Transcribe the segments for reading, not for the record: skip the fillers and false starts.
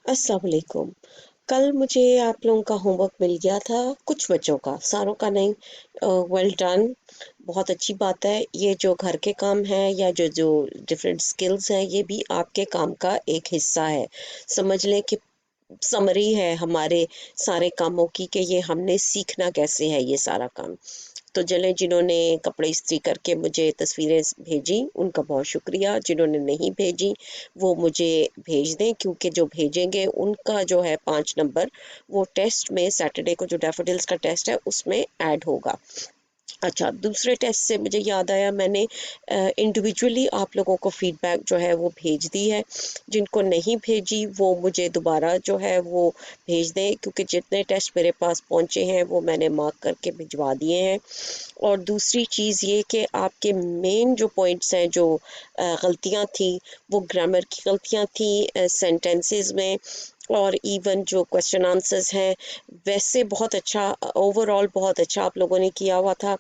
अस्सलाम वालेकुम। कल मुझे आप लोगों का होमवर्क मिल गया था, कुछ बच्चों का, सारों का नहीं। वेल डन, बहुत अच्छी बात है। ये जो घर के काम है या जो जो डिफरेंट स्किल्स हैं, ये भी आपके काम का एक हिस्सा है। समझ लें कि समरी है हमारे सारे कामों की, कि ये हमने सीखना कैसे है ये सारा काम। तो चलें, जिन्होंने कपड़े इस्त्री करके मुझे तस्वीरें भेजी उनका बहुत शुक्रिया। जिन्होंने नहीं भेजी वो मुझे भेज दें, क्योंकि जो भेजेंगे उनका जो है 5 नंबर वो टेस्ट में, सैटरडे को जो डैफोडिल्स का टेस्ट है उसमें ऐड होगा। अच्छा, दूसरे टेस्ट से मुझे याद आया, मैंने इंडिविजुअली आप लोगों को फीडबैक जो है वो भेज दी है। जिनको नहीं भेजी वो मुझे दोबारा जो है वो भेज दें, क्योंकि जितने टेस्ट मेरे पास पहुंचे हैं वो मैंने मार्क करके भिजवा दिए हैं। और दूसरी चीज़ ये कि आपके मेन जो पॉइंट्स हैं, जो गलतियाँ थी, वो ग्रामर की गलतियाँ थी सेंटेंसेस में, और इवन जो क्वेश्चन आंसर्स हैं, वैसे बहुत अच्छा, ओवरऑल बहुत अच्छा आप लोगों ने किया हुआ था।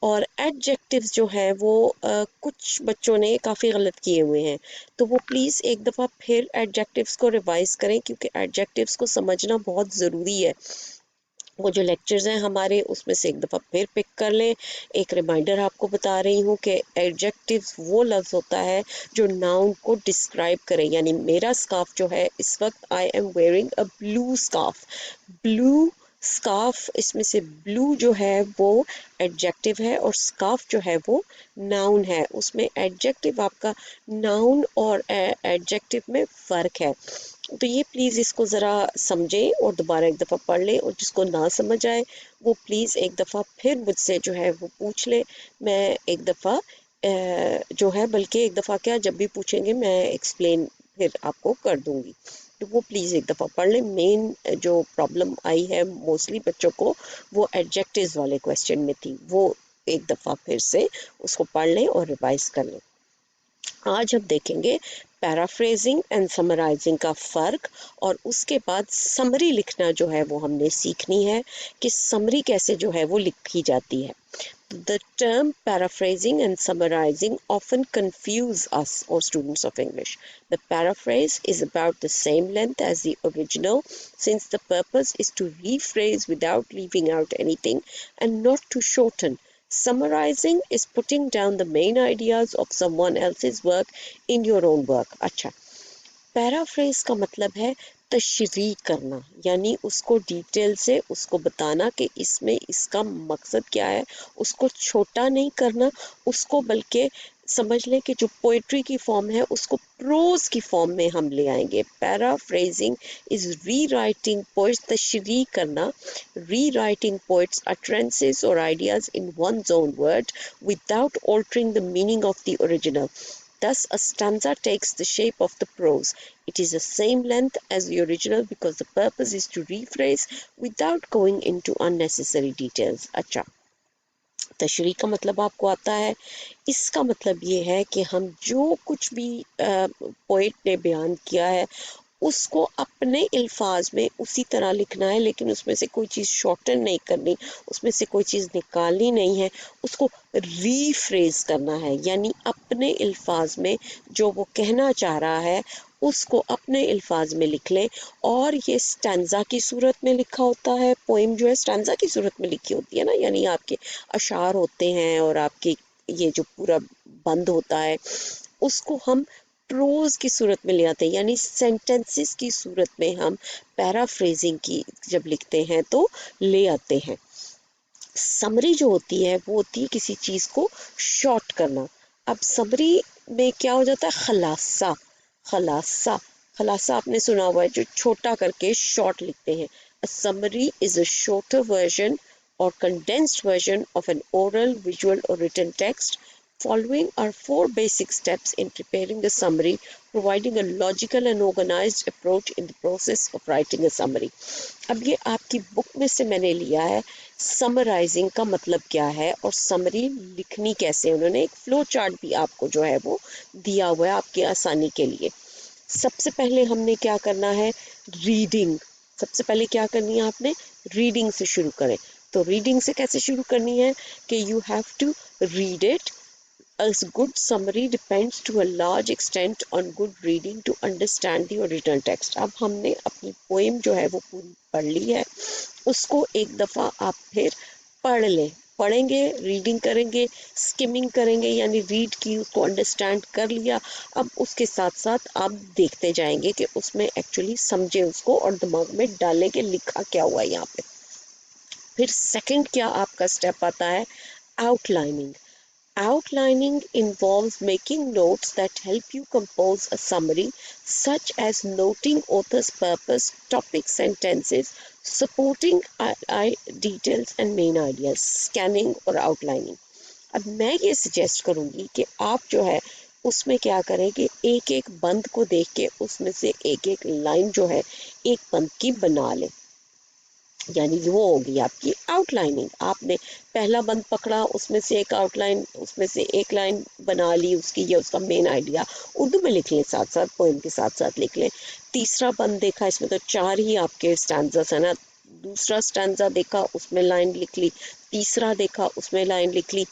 और एडजेक्टिव्स जो है वो कुछ बच्चों ने काफ़ी गलत किए हुए हैं, तो वो प्लीज़ एक दफ़ा फिर एडजेक्टिव्स को रिवाइज करें, क्योंकि एडजेक्टिव्स को समझना बहुत ज़रूरी है। वो जो लेक्चर्स हैं हमारे, उसमें से एक दफ़ा फिर पिक कर लें। एक रिमाइंडर आपको बता रही हूँ कि एडजेक्टिव्स वो लफ्ज़ होता है जो नाउन को डिस्क्राइब करे। यानी मेरा स्कार्फ जो है इस वक्त, I am wearing a blue scarf. Blue scarf, इसमें से ब्लू जो है वो एडजेक्टिव है और स्कार्फ जो है वो नाउन है। उसमें एडजेक्टिव आपका, नाउन और एडजेक्टिव में फ़र्क है। तो ये प्लीज़ इसको ज़रा समझें और दोबारा एक दफ़ा पढ़ लें, और जिसको ना समझ आए वो प्लीज़ एक दफ़ा फिर मुझसे जो है वो पूछ ले। मैं एक दफ़ा जो है, बल्कि एक दफ़ा क्या, जब भी पूछेंगे मैं एक्सप्लेन फिर आपको कर दूंगी। तो वो प्लीज़ एक दफ़ा पढ़ लें। मेन जो प्रॉब्लम आई है मोस्टली बच्चों को, वो एडजेक्टिव्स वाले क्वेश्चन में थी। वो एक दफ़ा फिर से उसको पढ़ लें और रिवाइज कर लें। आज हम देखेंगे पैराफ्रेजिंग एंड समराइजिंग का फ़र्क, और उसके बाद समरी लिखना जो है वो हमने सीखनी है, कि समरी कैसे जो है वो लिखी जाती है। The term paraphrasing and summarizing often confuse us or students of English. The paraphrase is about the same length as the original, since the purpose is to rephrase without leaving out anything and not to shorten. Summarizing is putting down the main ideas of someone else's work in your own work. अच्छा, paraphrase का मतलब है तशरीह करना, यानी उसको detail से उसको बताना कि इसमें इसका मकसद क्या है। उसको छोटा नहीं करना उसको, बल्कि समझ लें कि जो पोइट्री की फॉर्म है उसको प्रोज की फॉर्म में हम ले आएंगे। Paraphrasing is rewriting poet's, तशरीह करना, rewriting poet's utterances or ideas in one's own word without altering the meaning of the original. Thus, a stanza takes the shape of the prose. It is the same length as the original because the purpose is to rephrase without going into unnecessary details. अच्छा, तशरीह का मतलब आपको आता है। इसका मतलब ये है कि हम जो कुछ भी पोइट ने बयान किया है उसको अपने अल्फाज में उसी तरह लिखना है, लेकिन उसमें से कोई चीज़ शॉर्टन नहीं करनी, उसमें से कोई चीज़ निकालनी नहीं है। उसको रीफ्रेज करना है, यानी अपने अल्फाज में जो वो कहना चाह रहा है उसको अपने अल्फाज में लिख लें। और ये स्टैंजा की सूरत में लिखा होता है। पोइम जो है स्टैंजा की सूरत में लिखी होती है ना, यानी आपके अशार होते हैं और आपके ये जो पूरा बंद होता है, उसको हम प्रोज की सूरत में ले आते हैं, यानी सेंटेंसेस की सूरत में हम पैराफ्रेजिंग की जब लिखते हैं तो ले आते हैं। समरी जो होती है वो होती है किसी चीज को शॉर्ट करना। अब समरी में क्या हो जाता है, खलासा। खलासा, खलासा आपने सुना हुआ है, जो छोटा करके शॉर्ट लिखते हैं। A summary is a shorter version or condensed version of an oral, visual or written text. Following are 4 basic steps in preparing a summary, providing a logical and organized approach in the process of writing a summary. अब ये आपकी book में से मैंने लिया है। Summarising का मतलब क्या है और समरी लिखनी कैसे, उन्होंने एक फ्लो चार्ट भी आपको जो है वो दिया हुआ है आपकी आसानी के लिए। सबसे पहले हमने क्या करना है, रीडिंग। सबसे पहले क्या करनी है आपने, रीडिंग से शुरू करें। तो रीडिंग से कैसे शुरू करनी है कि you have to read it, A good summary depends to a large extent on good reading to understand the original text. अब हमने अपनी पोएम जो है वो पूरी पढ़ ली है, उसको एक दफ़ा आप फिर पढ़ लें, पढ़ेंगे, रीडिंग करेंगे, स्किमिंग करेंगे, यानी रीड की, उसको अंडरस्टैंड कर लिया। अब उसके साथ साथ आप देखते जाएंगे कि उसमें एक्चुअली समझे उसको और दिमाग में डालें कि लिखा क्या हुआ है यहाँ पे। फिर सेकंड क्या आपका स्टेप आता है, outlining. Outlining involves making notes that help you compose a summary, such as noting author's purpose, topics, sentences, supporting details and main ideas, scanning और outlining. अब मैं ये सजेस्ट करूँगी कि आप जो है उसमें क्या करें कि एक एक बंद को देख के उसमें से एक एक लाइन जो है एक बंद की बना लें, यानी वो होगी आपकी आउटलाइनिंग। आपने पहला बंद पकड़ा, उसमें से एक आउटलाइन, उसमें से एक लाइन बना ली उसकी, या उसका मेन आइडिया उर्दू में लिख लें, साथ साथ पोएम के साथ साथ लिख लें। तीसरा बंद देखा, इसमें तो 4 ही आपके स्टैंजास है ना, दूसरा स्टैंजा देखा उसमें लाइन लिख ली, तीसरा देखा उसमें लाइन लिख ली,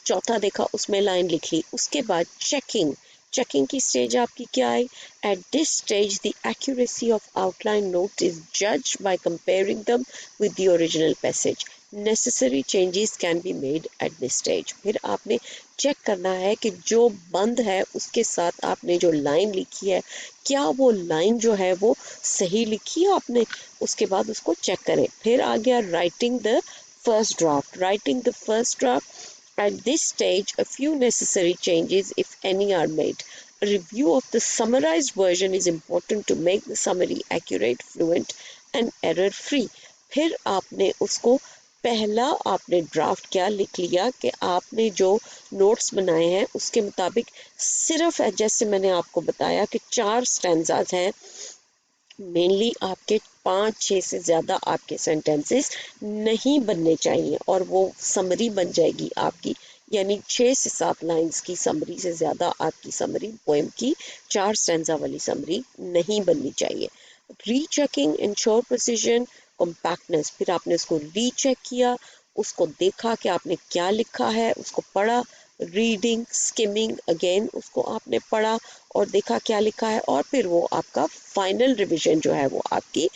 चौथा देखा उसमें लाइन लिख ली। उसके बाद चेकिंग, चेकिंग की स्टेज आपकी क्या है, at this stage the accuracy of outline note is judged by comparing them with the original passage, necessary changes can be made at this stage. फिर आपने चेक करना है कि जो बंद है उसके साथ आपने जो लाइन लिखी है, क्या वो लाइन जो है वो सही लिखी है आपने, उसके बाद उसको चेक करें। फिर आ गया writing the first draft, writing the first draft. At this stage, a few necessary changes, if any, are made. A review of the summarized version is important to make the summary accurate, fluent, and error-free. फिर आपने उसको पहला आपने draft क्या लिख लिया कि आपने जो नोट्स बनाए हैं उसके मुताबिक सिर्फ, जैसे मैंने आपको बताया कि 4 स्टैंजाज हैं, मेनली आपके 5-6 से ज़्यादा आपके सेंटेंसेस नहीं बनने चाहिए और वो समरी बन जाएगी आपकी, यानी 6 से 7 लाइंस की समरी से ज़्यादा आपकी समरी पोएम की 4 स्टैंजा वाली समरी नहीं बननी चाहिए। रीचेकिंग इंश्योर प्रिसीजन कॉम्पैक्टनेस, फिर आपने उसको रीचेक किया, उसको देखा कि आपने क्या लिखा है, उसको पढ़ा, रीडिंग स्किमिंग अगेन उसको आपने पढ़ा और देखा क्या लिखा है, और फिर वो आपका फाइनल रिवीजन जो है वो आपकी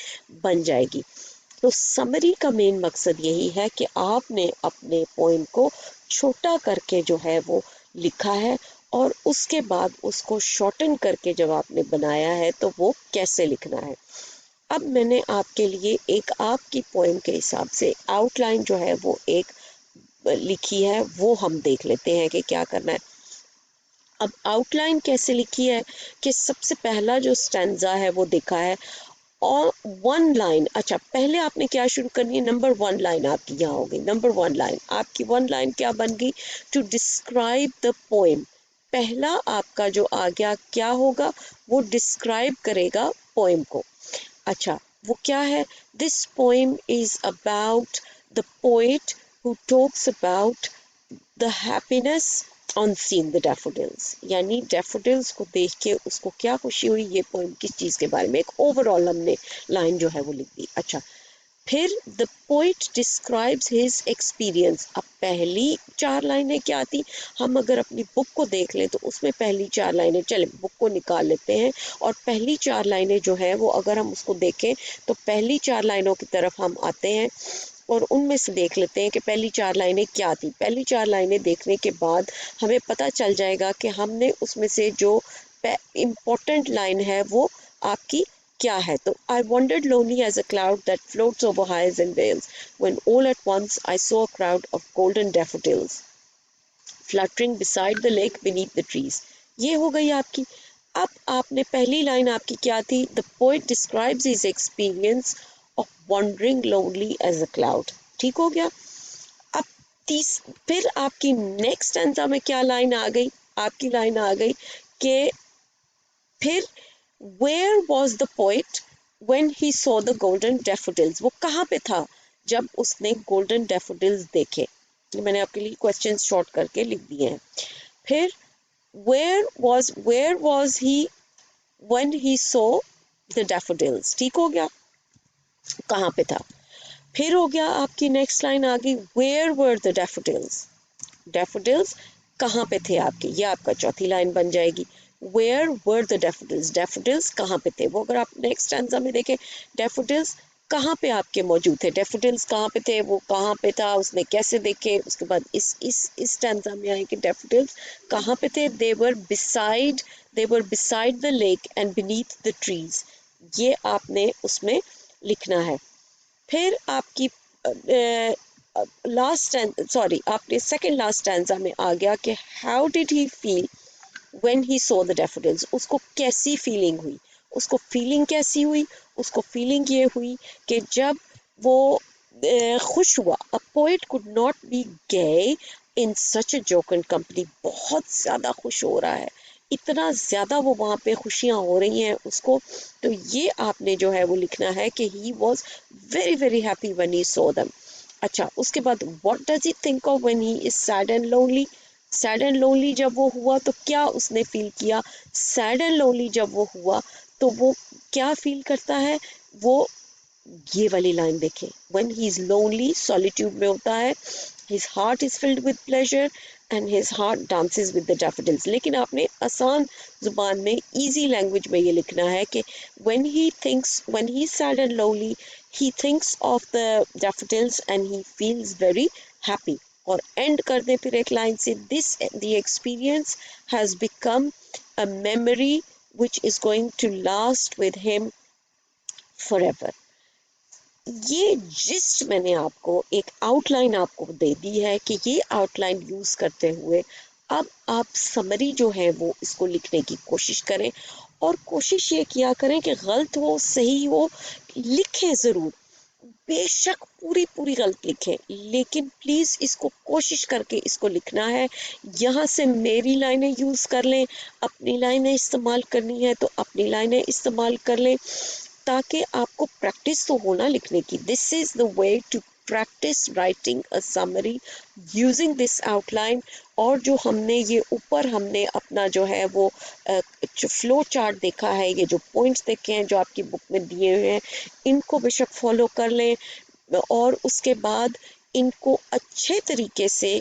बन जाएगी। तो समरी का मेन मकसद यही है कि आपने अपने पोएम को छोटा करके जो है वो लिखा है और उसके बाद उसको शॉर्टन करके जब आपने बनाया है तो वो कैसे लिखना है। अब मैंने आपके लिए एक आपकी पोएम के हिसाब से आउटलाइन जो है वो एक लिखी है, वो हम देख लेते हैं कि क्या करना है। अब आउटलाइन कैसे लिखी है कि सबसे पहला जो स्टैंजा है वो देखा है और 1 लाइन, अच्छा पहले आपने क्या शुरू करनी है, नंबर 1 लाइन आपकी यहाँ हो गई, नंबर 1 लाइन आपकी 1 लाइन क्या बन गई, टू डिस्क्राइब द पोएम। पहला आपका जो आ गया क्या होगा, वो डिस्क्राइब करेगा पोएम को। अच्छा वो क्या है, this poem is about the poet who talks about the happiness on seeing the daffodils, यानी डैफोडिल्स को देख के उसको क्या खुशी हुई, ये पोएम किस चीज़ के बारे में, एक ओवरऑल हमने लाइन जो है वो लिख दी। अच्छा फिर the poet describes his experience. अब पहली 4 लाइनें क्या थी, हम अगर अपनी बुक को देख लें तो उसमें पहली 4 लाइनें, चले बुक को निकाल लेते हैं और पहली 4 लाइनें जो है वो अगर हम उसको देखें तो पहली 4 लाइनों की तरफ हम आते हैं और उनमें से देख लेते हैं कि पहली 4 लाइनें क्या थी। पहली 4 लाइनें देखने के बाद हमें पता चल जाएगा कि हमने उसमें से जो इम्पोर्टेंट लाइन है वो आपकी क्या है। तो I wandered lonely as a cloud that floats over highs and vales, when all at once I saw a crowd of golden daffodils fluttering beside the lake beneath the trees. ये हो गई आपकी। अब आपने पहली लाइन आपकी क्या थी, the poet describes his experience of wandering lonely as a cloud, ठीक हो गया। अब फिर आपकी नेक्स्ट स्टैंजा में क्या लाइन आ गई, आपकी लाइन आ गई कि फिर where was the poet when he saw the golden daffodils, वो कहाँ पे था जब उसने golden daffodils देखे। मैंने आपके लिए क्वेश्चन शॉर्ट करके लिख दिए हैं। फिर where was he when he saw the daffodils, ठीक हो गया, कहाँ पे था। फिर हो गया आपकी नेक्स्ट लाइन आ गई, where were the daffodils, daffodils कहाँ पे थे आपके, ये आपका चौथी लाइन बन जाएगी। Where were the daffodils, daffodils कहाँ पे थे, वो अगर आप नेक्स्ट स्टैंजा में देखें, डैफोडिल्स कहाँ पे आपके मौजूद थे, डैफोडिल्स कहाँ पे थे, वो कहाँ पे था, उसने कैसे देखे। उसके बाद इस स्टैंजा में आए कि डैफोडिल्स कहाँ पे थे, they were beside the lake and beneath the trees, ये आपने उसमें लिखना है। फिर आपकी लास्ट, सॉरी आपने सेकंड लास्ट स्टैंजा में आ गया कि how did he feel when he saw the daffodils, उसको कैसी फीलिंग हुई, उसको फीलिंग कैसी हुई, उसको फीलिंग ये हुई कि जब वो खुश हुआ। A poet could not be gay in such a jocund company, बहुत ज्यादा खुश हो रहा है, इतना ज्यादा वो वहां पे खुशियां हो रही हैं उसको। तो ये आपने जो है वो लिखना है कि he was very very happy when he saw them. अच्छा, उसके बाद what does he think of when he is sad and lonely, sad and lonely जब वो हुआ तो क्या उसने फील किया, सैड एंड लोनली जब वो हुआ तो वो क्या फील करता है, वो ये वाली लाइन देखें, when he is lonely, solitude में होता है, his heart is filled with pleasure and his heart dances with the daffodils। लेकिन आपने आसान जुबान में easy language में ये लिखना है कि when he is sad and lonely, he thinks of the daffodils and he feels very happy। और एंड कर दे फिर एक लाइन से, this the experience has become a memory which is going to last with him forever। ये gist मैंने आपको एक outline आपको दे दी है कि ये आउटलाइन यूज करते हुए अब आप समरी जो है वो इसको लिखने की कोशिश करें, और कोशिश ये किया करें कि गलत हो सही हो लिखें जरूर, बेशक पूरी पूरी गलत लिखें, लेकिन प्लीज इसको कोशिश करके इसको लिखना है। यहाँ से मेरी लाइनें यूज कर लें, अपनी लाइनें इस्तेमाल करनी है तो अपनी लाइनें इस्तेमाल कर लें, ताकि आपको प्रैक्टिस तो होना लिखने की। This is the way to practise writing a summary using this outline. और जो हमने ये ऊपर हमने अपना जो है वो जो फ्लो चार्ट देखा है, ये जो पॉइंट्स देखे हैं जो आपकी बुक में दिए हुए हैं, इनको बेशक फॉलो कर लें, और उसके बाद इनको अच्छे तरीके से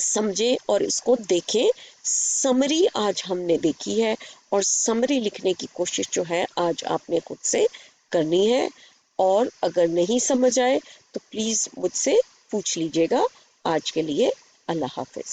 समझें और इसको देखें। समरी आज हमने देखी है, और समरी लिखने की कोशिश जो है आज आपने खुद से करनी है। और अगर नहीं समझ आए तो प्लीज मुझसे पूछ लीजिएगा। आज के लिए अल्लाह हाफिज।